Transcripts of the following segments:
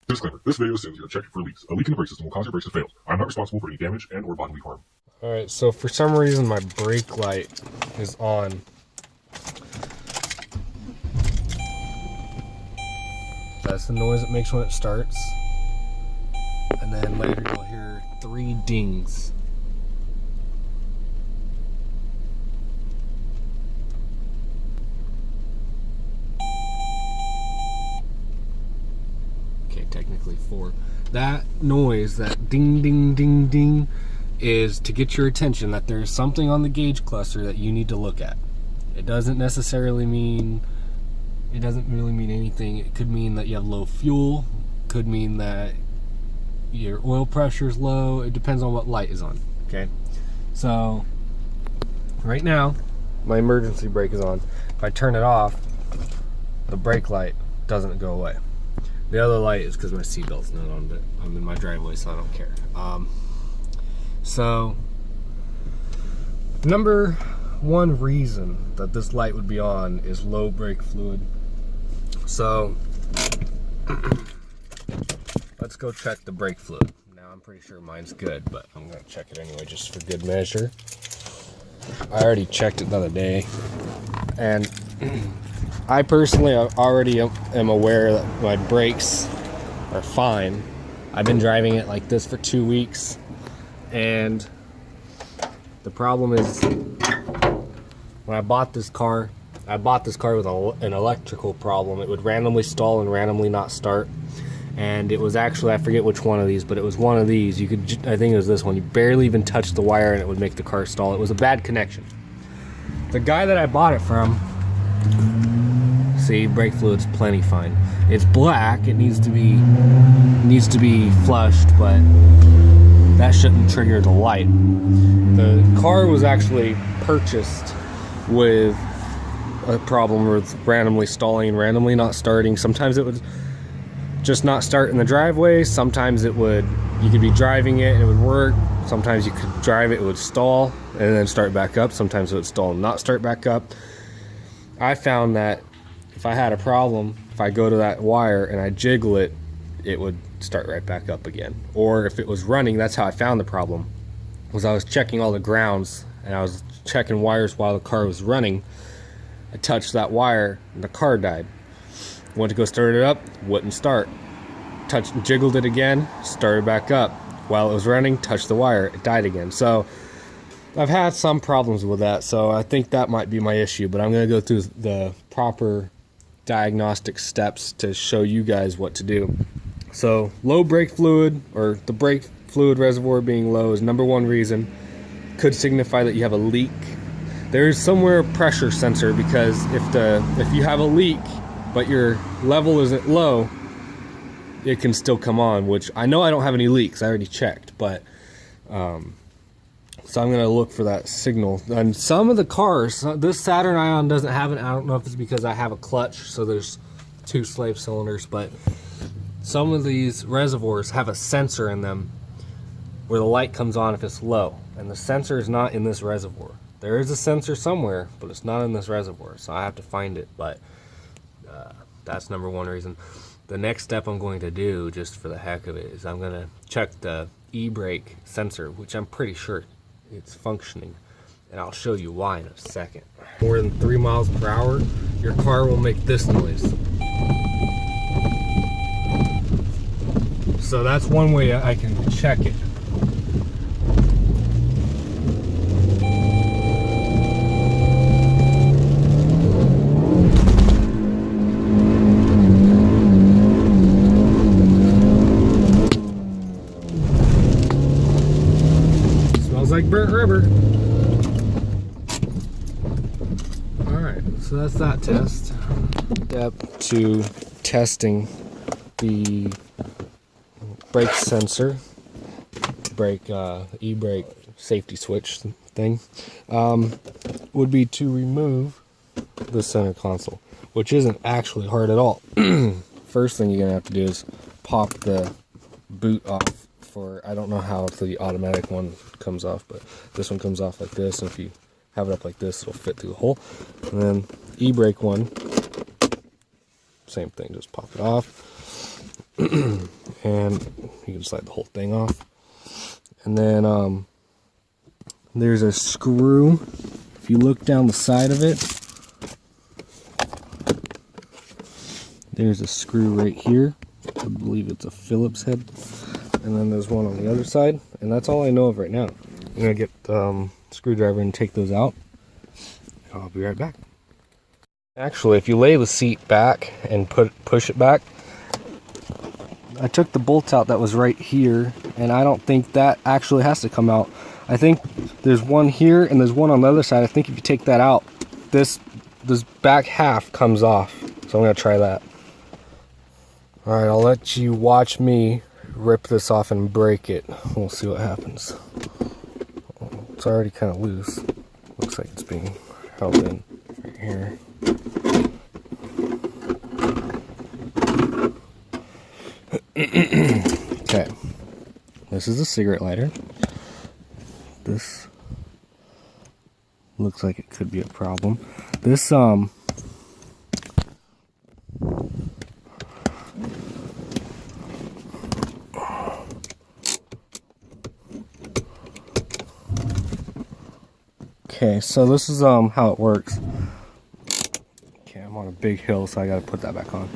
Disclaimer, this video assumes you have checked for leaks. A leak in the brake system will cause your brakes to fail. I'm not responsible for any damage and or bodily harm. Alright, so for some reason my brake light is on. That's the noise it makes when it starts. And then later you'll hear 3 dings. Okay, technically 4. That noise, that ding, ding, ding, ding, is to get your attention that there's something on the gauge cluster that you need to look at. It doesn't necessarily mean, it doesn't really mean anything. It could mean that you have low fuel, could mean that your oil pressure is low. It depends on what light is on, okay? So, right now, my emergency brake is on. If I turn it off, the brake light doesn't go away. The other light is because my seatbelt's not on, but I'm in my driveway, so I don't care. So, number one reason that this light would be on is low brake fluid. So, let's go check the brake fluid. Now, I'm pretty sure mine's good, but I'm going to check it anyway just for good measure. I already checked it the other day, and I personally already am aware that my brakes are fine. I've been driving it like this for 2 weeks, and the problem is when I bought this car with an electrical problem. It would randomly stall and randomly not start, and it was actually, I forget which one of these, but it was one of these. You could, I think it was this one. You barely even touch the wire and it would make the car stall. It was a bad connection. The guy that I bought it from, see, brake fluid's plenty fine. It's black. It needs to be flushed, but that shouldn't trigger the light. The car was actually purchased with a problem with randomly stalling and randomly not starting. Sometimes it would just not start in the driveway. Sometimes it would, you could be driving it and it would work. Sometimes you could drive it, it would stall and then start back up. Sometimes it would stall and not start back up. I found that if I had a problem, if I go to that wire and I jiggle it, it would start right back up again. Or if it was running, that's how I found the problem. Was I was checking all the grounds and I was checking wires while the car was running. I touched that wire and the car died. Went to go start it up, wouldn't start. Jiggled it again, started back up. While it was running, touched the wire, it died again. So I've had some problems with that, so I think that might be my issue, but I'm going to go through the proper diagnostic steps to show you guys what to do. So low brake fluid, or the brake fluid reservoir being low, is number one reason. Could signify that you have a leak. There's somewhere a pressure sensor, because if you have a leak but your level isn't low, it can still come on, which I know I don't have any leaks. I already checked, but so I'm gonna look for that signal. And some of the cars, this Saturn Ion doesn't have it. I don't know if it's because I have a clutch, so there's 2 slave cylinders, but some of these reservoirs have a sensor in them where the light comes on if it's low, and the sensor is not in this reservoir. There is a sensor somewhere, but it's not in this reservoir, so I have to find it. But that's number one reason. The next step I'm going to do, just for the heck of it, is I'm going to check the e-brake sensor, which I'm pretty sure it's functioning, and I'll show you why in a second. More than 3 miles per hour, your car will make this noise. So that's one way I can check it. Like burnt rubber. Alright, so that's that test. Step 2, testing the brake sensor, e-brake safety switch thing, would be to remove the center console, which isn't actually hard at all. First thing you're gonna have to do is pop the boot off. I don't know how the automatic one comes off, but this one comes off like this, and if you have it up like this, it'll fit through the hole. And then e-brake one, same thing, just pop it off. and you can slide the whole thing off. And then there's a screw. If you look down the side of it, there's a screw right here. I believe it's a Phillips head. And then there's one on the other side. And that's all I know of right now. I'm going to get the screwdriver and take those out. I'll be right back. Actually, if you lay the seat back and push it back, I took the bolt out that was right here, and I don't think that actually has to come out. I think there's one here and there's one on the other side. I think if you take that out, this back half comes off. So I'm going to try that. Alright, I'll let you watch me rip this off and break it. We'll see what happens. It's already kind of loose. Looks like it's being held in right here. Okay. This is a cigarette lighter. This looks like it could be a problem. This okay, so this is how it works. Okay, I'm on a big hill, so I gotta put that back on.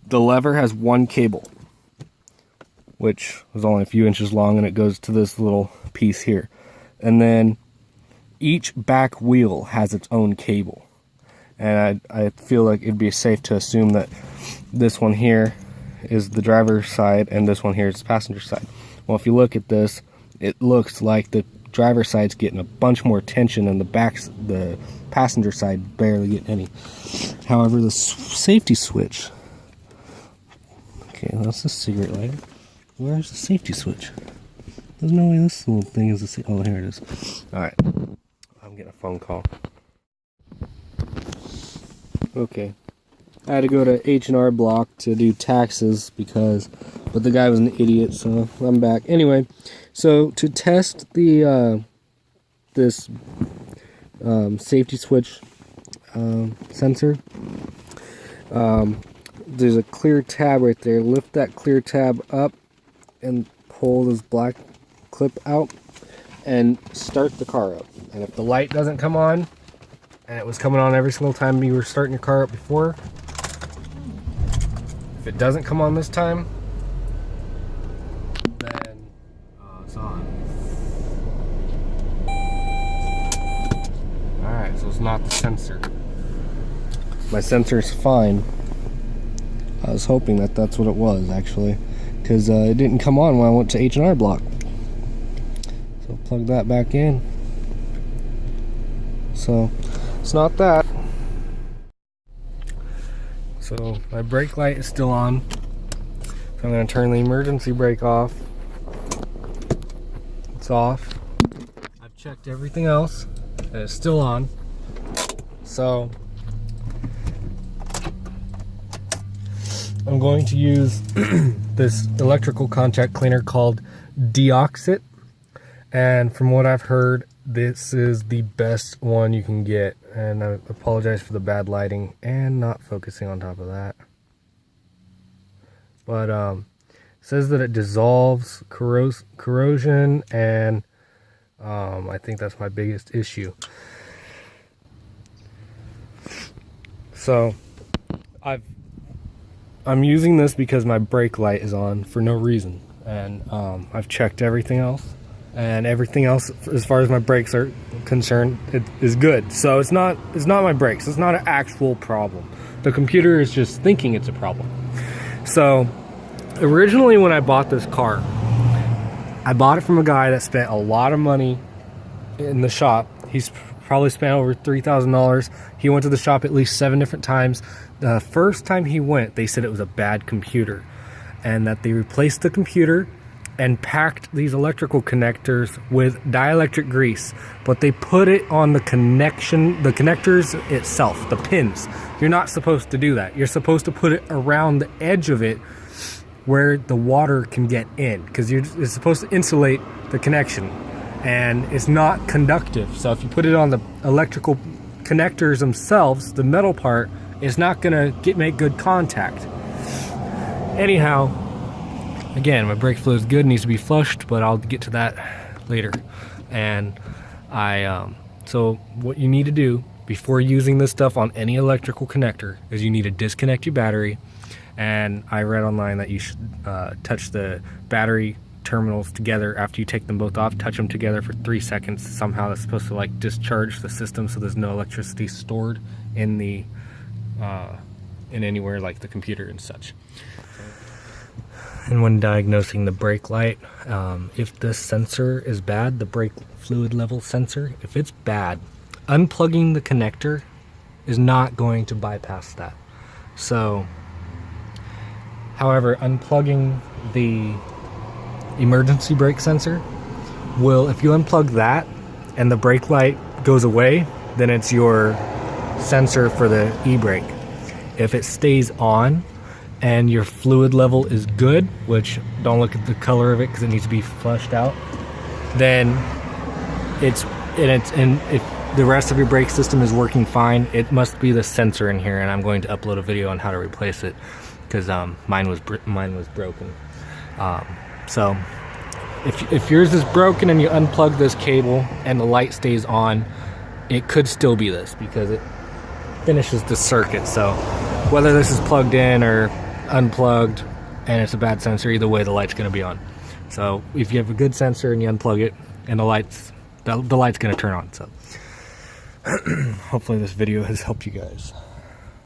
The lever has one cable, which is only a few inches long, and it goes to this little piece here. And then each back wheel has its own cable. And I feel like it'd be safe to assume that this one here is the driver's side and this one here is the passenger side. Well, if you look at this, it looks like the driver's side's getting a bunch more tension and the passenger side barely getting any. However, the safety switch, okay, that's the cigarette lighter. Where's the safety switch? There's no way this little thing is a oh, here it is. Alright, I'm getting a phone call. Okay, I had to go to H&R Block to do taxes but the guy was an idiot, so I'm back. Anyway, so to test the this safety switch sensor, there's a clear tab right there. Lift that clear tab up and pull this black clip out and start the car up. And if the light doesn't come on, and it was coming on every single time you were starting your car up before, if it doesn't come on this time, then it's on. Alright, so it's not the sensor. My sensor's fine. I was hoping that that's what it was, actually, because it didn't come on when I went to H&R Block. So plug that back in. So it's not that. So my brake light is still on. So I'm going to turn the emergency brake off. It's off. I've checked everything else and it's still on. So I'm going to use this electrical contact cleaner called Diagnosing, and from what I've heard, this is the best one you can get. And I apologize for the bad lighting and not focusing on top of that. But it says that it dissolves corrosion, and I think that's my biggest issue. So I'm using this because my brake light is on for no reason, and I've checked everything else, and everything else as far as my brakes are concerned, it is good. So it's not my brakes. It's not an actual problem. The computer is just thinking it's a problem. So originally when I bought this car, I bought it from a guy that spent a lot of money in the shop. He's probably spent over $3,000. He went to the shop at least 7 different times. The first time he went, they said it was a bad computer and that they replaced the computer and packed these electrical connectors with dielectric grease, but they put it on the connectors itself, the pins. You're not supposed to do that. You're supposed to put it around the edge of it where the water can get in, because it's supposed to insulate the connection, and it's not conductive. So if you put it on the electrical connectors themselves, the metal part, it's not gonna make good contact. Anyhow, again, my brake fluid is good, needs to be flushed, but I'll get to that later. And so what you need to do before using this stuff on any electrical connector is you need to disconnect your battery. And I read online that you should touch the battery terminals together after you take them both off. Touch them together for 3 seconds. Somehow that's supposed to like discharge the system so there's no electricity stored in the in anywhere like the computer and such. And when diagnosing the brake light, if the sensor is bad, the brake fluid level sensor, if it's bad, unplugging the connector is not going to bypass that. So, however, unplugging the emergency brake sensor will, if you unplug that and the brake light goes away, then it's your sensor for the e-brake. If it stays on and your fluid level is good, which don't look at the color of it because it needs to be flushed out, then if the rest of your brake system is working fine, it must be the sensor in here, and I'm going to upload a video on how to replace it because mine was broken. So if yours is broken and you unplug this cable and the light stays on, it could still be this because it finishes the circuit. So whether this is plugged in or unplugged and it's a bad sensor, either way the light's going to be on. So if you have a good sensor and you unplug it and the light's going to turn on. So hopefully this video has helped you guys.